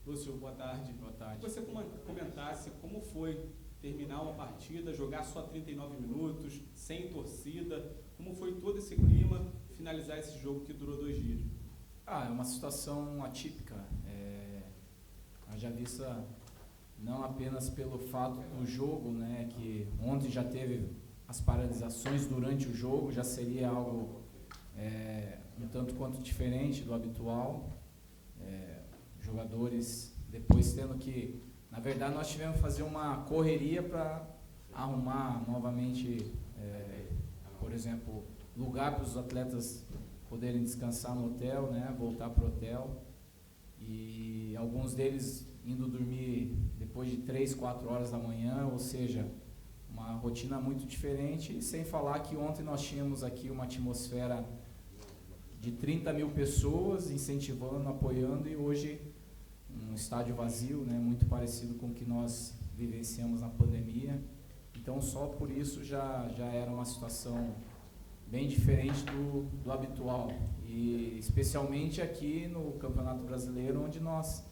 Lúcio, boa tarde. Boa tarde. Que você comentasse como foi terminar uma partida, jogar só 39 minutos, sem torcida, como foi todo esse clima, finalizar esse jogo que durou 2 dias? É uma situação atípica, haja vista não apenas pelo fato do jogo, né, que ontem já teve as paralisações durante o jogo, já seria algo um tanto quanto diferente do habitual, jogadores depois tendo que, na verdade nós tivemos que fazer uma correria para arrumar novamente, por exemplo, lugar para os atletas poderem descansar no hotel, né, voltar para o hotel, e alguns deles indo dormir depois de 3, 4 horas da manhã, ou seja, uma rotina muito diferente, sem falar que ontem nós tínhamos aqui uma atmosfera de 30 mil pessoas incentivando, apoiando, e hoje um estádio vazio, né, muito parecido com o que nós vivenciamos na pandemia. Então só por isso já era uma situação bem diferente do habitual, e especialmente aqui no Campeonato Brasileiro, onde nós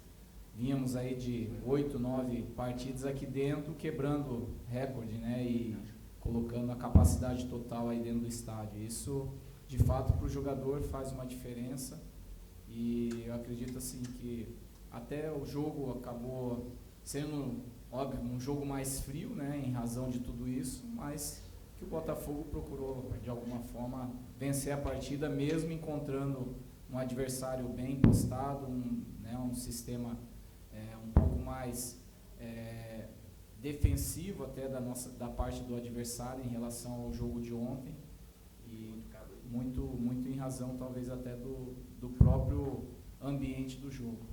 vínhamos aí de 8, 9 partidas aqui dentro, quebrando recorde, né, e colocando a capacidade total aí dentro do estádio. Isso, de fato, para o jogador faz uma diferença, e eu acredito assim que até o jogo acabou sendo, óbvio, um jogo mais frio, né, em razão de tudo isso, mas que o Botafogo procurou, de alguma forma, vencer a partida, mesmo encontrando um adversário bem postado, um sistema um pouco mais defensivo até da parte do adversário em relação ao jogo de ontem, e muito em razão talvez até do próprio ambiente do jogo.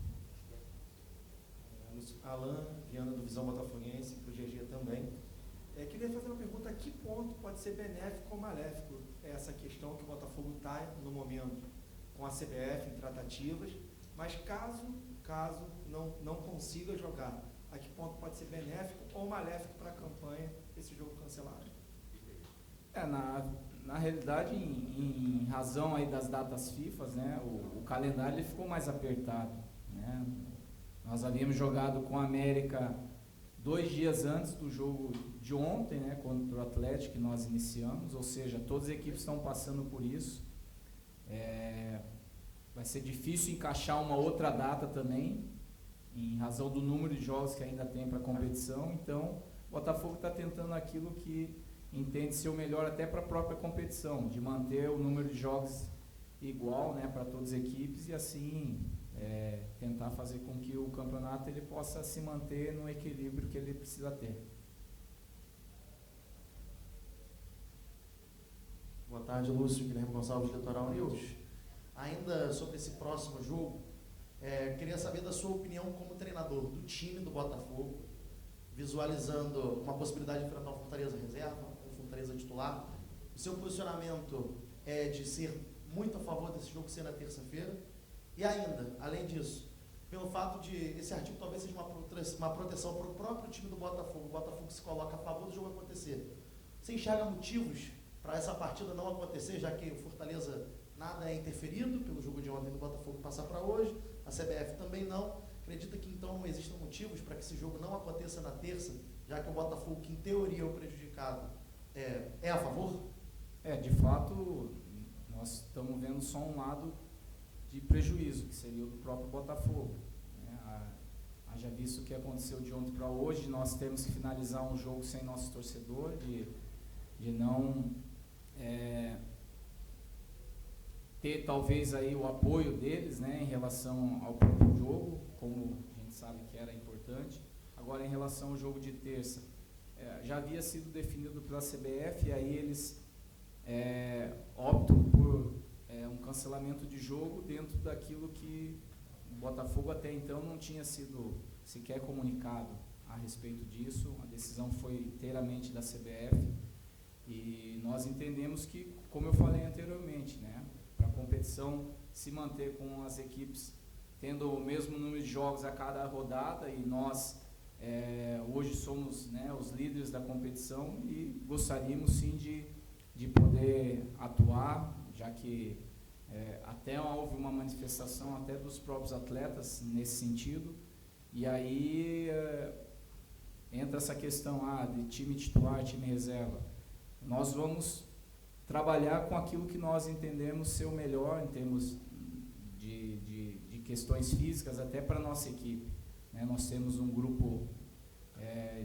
Alan Viana, do Visão Botafoguense, para o GG também. Queria fazer uma pergunta: a que ponto pode ser benéfico ou maléfico essa questão que o Botafogo está no momento com a CBF em tratativas, mas caso não consiga jogar, a que ponto pode ser benéfico ou maléfico para a campanha esse jogo cancelado? Na realidade, em razão aí das datas FIFA, né, o calendário ele ficou mais apertado, né? Nós havíamos jogado com a América 2 dias antes do jogo de ontem, né, contra o Atlético, que nós iniciamos, ou seja, todas as equipes estão passando por isso. Vai ser difícil encaixar uma outra data também, em razão do número de jogos que ainda tem para a competição. Então, o Botafogo está tentando aquilo que entende ser o melhor até para a própria competição, de manter o número de jogos igual, né, para todas as equipes, e assim tentar fazer com que o campeonato ele possa se manter no equilíbrio que ele precisa ter. Boa tarde, Lúcio. Guilherme Gonçalves, Litoral News. Ainda sobre esse próximo jogo, queria saber da sua opinião como treinador do time do Botafogo, visualizando uma possibilidade de enfrentar o Fortaleza reserva, o Fortaleza titular. O seu posicionamento é de ser muito a favor desse jogo ser na terça-feira? E ainda, além disso, pelo fato de esse artigo talvez seja uma proteção para o próprio time do Botafogo, o Botafogo se coloca a favor do jogo acontecer. Você enxerga motivos para essa partida não acontecer, já que o Fortaleza nada é interferido pelo jogo de ontem do Botafogo passar para hoje, a CBF também não? Acredita que então não existam motivos para que esse jogo não aconteça na terça, já que o Botafogo, que em teoria é o prejudicado, é a favor? De fato, nós estamos vendo só um lado de prejuízo, que seria o do próprio Botafogo, né? Haja visto o que aconteceu de ontem para hoje, nós temos que finalizar um jogo sem nosso torcedor, de não ter talvez aí o apoio deles, né, em relação ao próprio jogo, como a gente sabe que era importante. Agora, em relação ao jogo de terça, já havia sido definido pela CBF, e aí eles optam por um cancelamento de jogo dentro daquilo que o Botafogo até então não tinha sido sequer comunicado a respeito disso. A decisão foi inteiramente da CBF, e nós entendemos que, como eu falei anteriormente, né, para a competição se manter com as equipes tendo o mesmo número de jogos a cada rodada, e nós hoje somos, né, os líderes da competição, e gostaríamos sim de poder atuar, já que até houve uma manifestação até dos próprios atletas nesse sentido, E aí entra essa questão de time titular, time reserva. Nós vamos trabalhar com aquilo que nós entendemos ser o melhor em termos de questões físicas até para a nossa equipe, né? Nós temos um grupo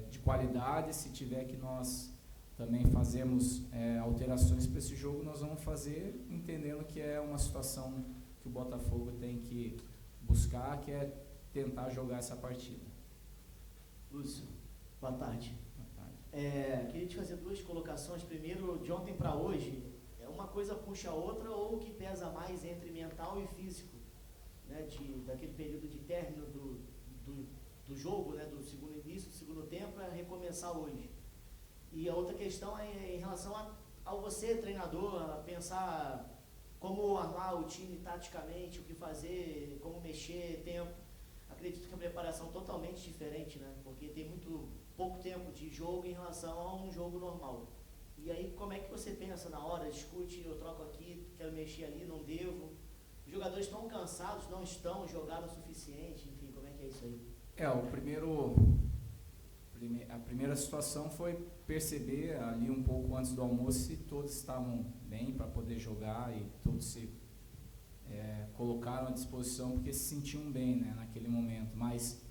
de qualidade. Se tiver que nós também fazemos alterações para esse jogo, nós vamos fazer, entendendo que é uma situação que o Botafogo tem que buscar, que é tentar jogar essa partida. Lúcio, boa tarde. Boa tarde. Queria te fazer duas colocações. Primeiro, de ontem para hoje, uma coisa puxa a outra, ou o que pesa mais entre mental e físico, né, daquele período de término do jogo, né, do segundo início, do segundo tempo, a recomeçar hoje. E a outra questão é em relação ao você, treinador, a pensar como armar o time taticamente, o que fazer, como mexer, tempo. Acredito que a preparação é totalmente diferente, né? Porque tem muito pouco tempo de jogo em relação a um jogo normal. E aí, como é que você pensa na hora? Discute, eu troco aqui, quero mexer ali, não devo. Os jogadores estão cansados, não estão, jogaram o suficiente, enfim, como é que é isso aí? A primeira situação foi perceber ali um pouco antes do almoço se todos estavam bem para poder jogar, e todos se colocaram à disposição porque se sentiam bem, né, naquele momento. Mas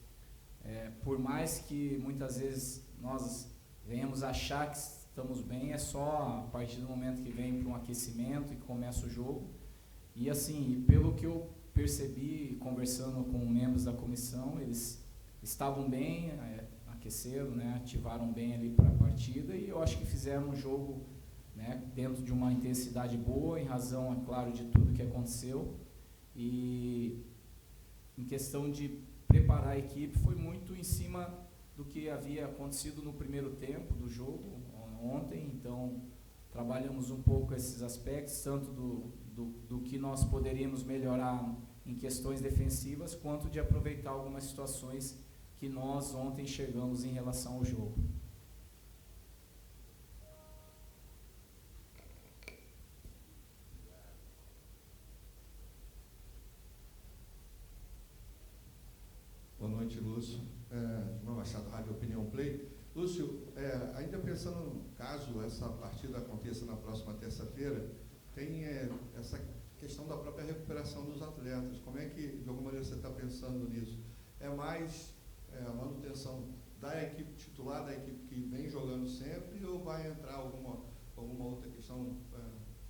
por mais que muitas vezes nós venhamos achar que estamos bem, é só a partir do momento que vem para um aquecimento e começa o jogo. E assim, pelo que eu percebi conversando com membros da comissão, eles estavam bem, aqueceram, né, ativaram bem ali para a partida, e eu acho que fizeram um jogo, né, dentro de uma intensidade boa, em razão, é claro, de tudo que aconteceu. E em questão de preparar a equipe, foi muito em cima do que havia acontecido no primeiro tempo do jogo, ontem. Então, trabalhamos um pouco esses aspectos, tanto do que nós poderíamos melhorar em questões defensivas, quanto de aproveitar algumas situações que nós ontem enxergamos em relação ao jogo. Boa noite, Lúcio. João Machado, Rádio Opinião Play. Lúcio, ainda pensando, caso essa partida aconteça na próxima terça-feira, tem essa questão da própria recuperação dos atletas. Como é que, de alguma maneira, você está pensando nisso? É mais a manutenção da equipe titular, da equipe que vem jogando sempre, ou vai entrar alguma outra questão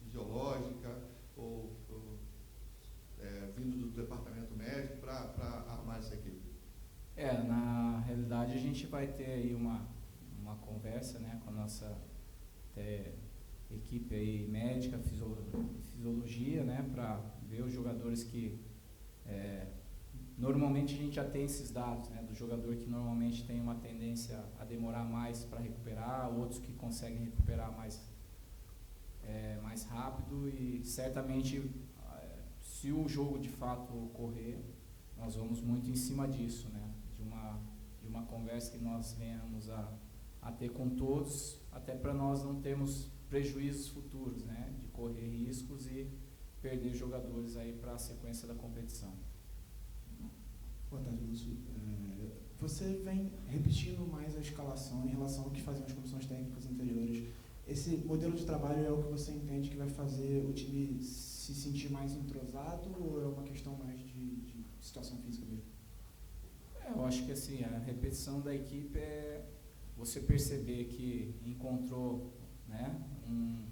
fisiológica ou vindo do departamento médico para armar essa equipe? Na realidade a gente vai ter aí uma conversa, né, com a nossa equipe aí médica, fisiologia, né, para ver os jogadores que normalmente a gente já tem esses dados, né, do jogador que normalmente tem uma tendência a demorar mais para recuperar, outros que conseguem recuperar mais rápido, e certamente se o jogo de fato ocorrer, nós vamos muito em cima disso, né, de uma conversa que nós venhamos a ter com todos, até para nós não termos prejuízos futuros, né, de correr riscos e perder jogadores aí para a sequência da competição. Boa tarde, Lúcio. Você vem repetindo mais a escalação em relação ao que faziam as comissões técnicas anteriores. Esse modelo de trabalho é o que você entende que vai fazer o time se sentir mais entrosado, ou é uma questão mais de situação física mesmo? Eu acho que assim, a repetição da equipe é você perceber que encontrou, né,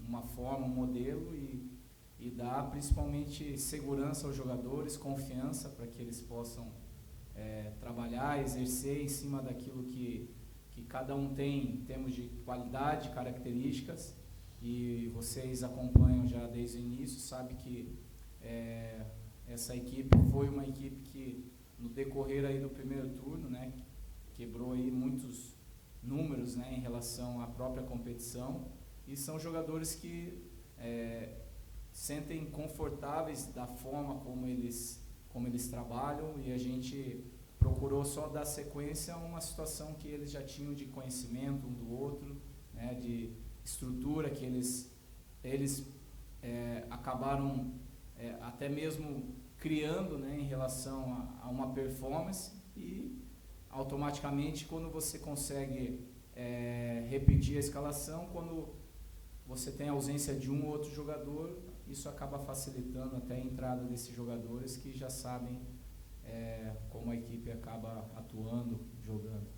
uma forma, um modelo, e dar principalmente segurança aos jogadores, confiança para que eles possam trabalhar, exercer em cima daquilo que cada um tem em termos de qualidade, características. E vocês acompanham já desde o início, sabe que essa equipe foi uma equipe que no decorrer aí do primeiro turno, né, quebrou aí muitos números, né, em relação à própria competição, e são jogadores que sentem confortáveis da forma como eles trabalham, e a gente procurou só dar sequência a uma situação que eles já tinham de conhecimento um do outro, né, de estrutura que eles acabaram até mesmo criando, né, em relação a uma performance, e automaticamente, quando você consegue repetir a escalação, quando você tem a ausência de um ou outro jogador, isso acaba facilitando até a entrada desses jogadores que já sabem como a equipe acaba atuando, jogando.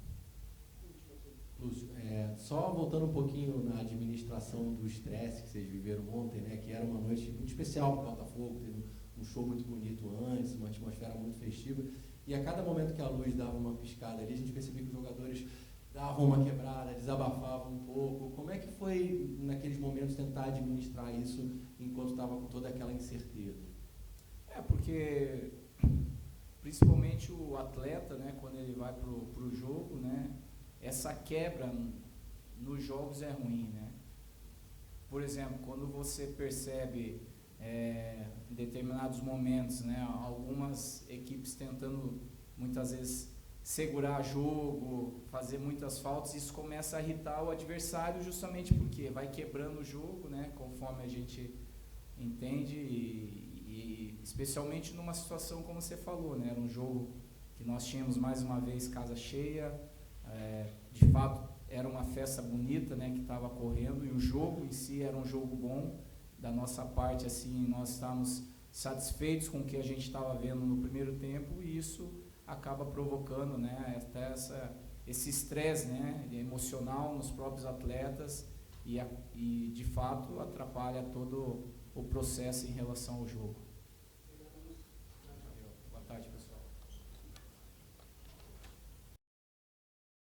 Lúcio, só voltando um pouquinho na administração do estresse que vocês viveram ontem, né, que era uma noite muito especial para o Botafogo, teve um show muito bonito antes, uma atmosfera muito festiva, e a cada momento que a luz dava uma piscada ali, a gente percebia que os jogadores davam uma quebrada, desabafavam um pouco. Como é que foi, naqueles momentos, tentar administrar isso enquanto estava com toda aquela incerteza? Porque principalmente o atleta, né, quando ele vai pro jogo, né, essa quebra nos jogos é ruim, né? Por exemplo, quando você percebe em determinados momentos, né, algumas equipes tentando muitas vezes segurar jogo, fazer muitas faltas, isso começa a irritar o adversário justamente porque vai quebrando o jogo, né, conforme a gente entende e especialmente numa situação como você falou, né, era um jogo que nós tínhamos mais uma vez casa cheia, de fato era uma festa bonita, né, que estava correndo, e o jogo em si era um jogo bom. Da nossa parte, assim, nós estávamos satisfeitos com o que a gente estava vendo no primeiro tempo, e isso acaba provocando, né, até esse estresse, né, emocional nos próprios atletas e de fato atrapalha todo o processo em relação ao jogo. Boa tarde, pessoal.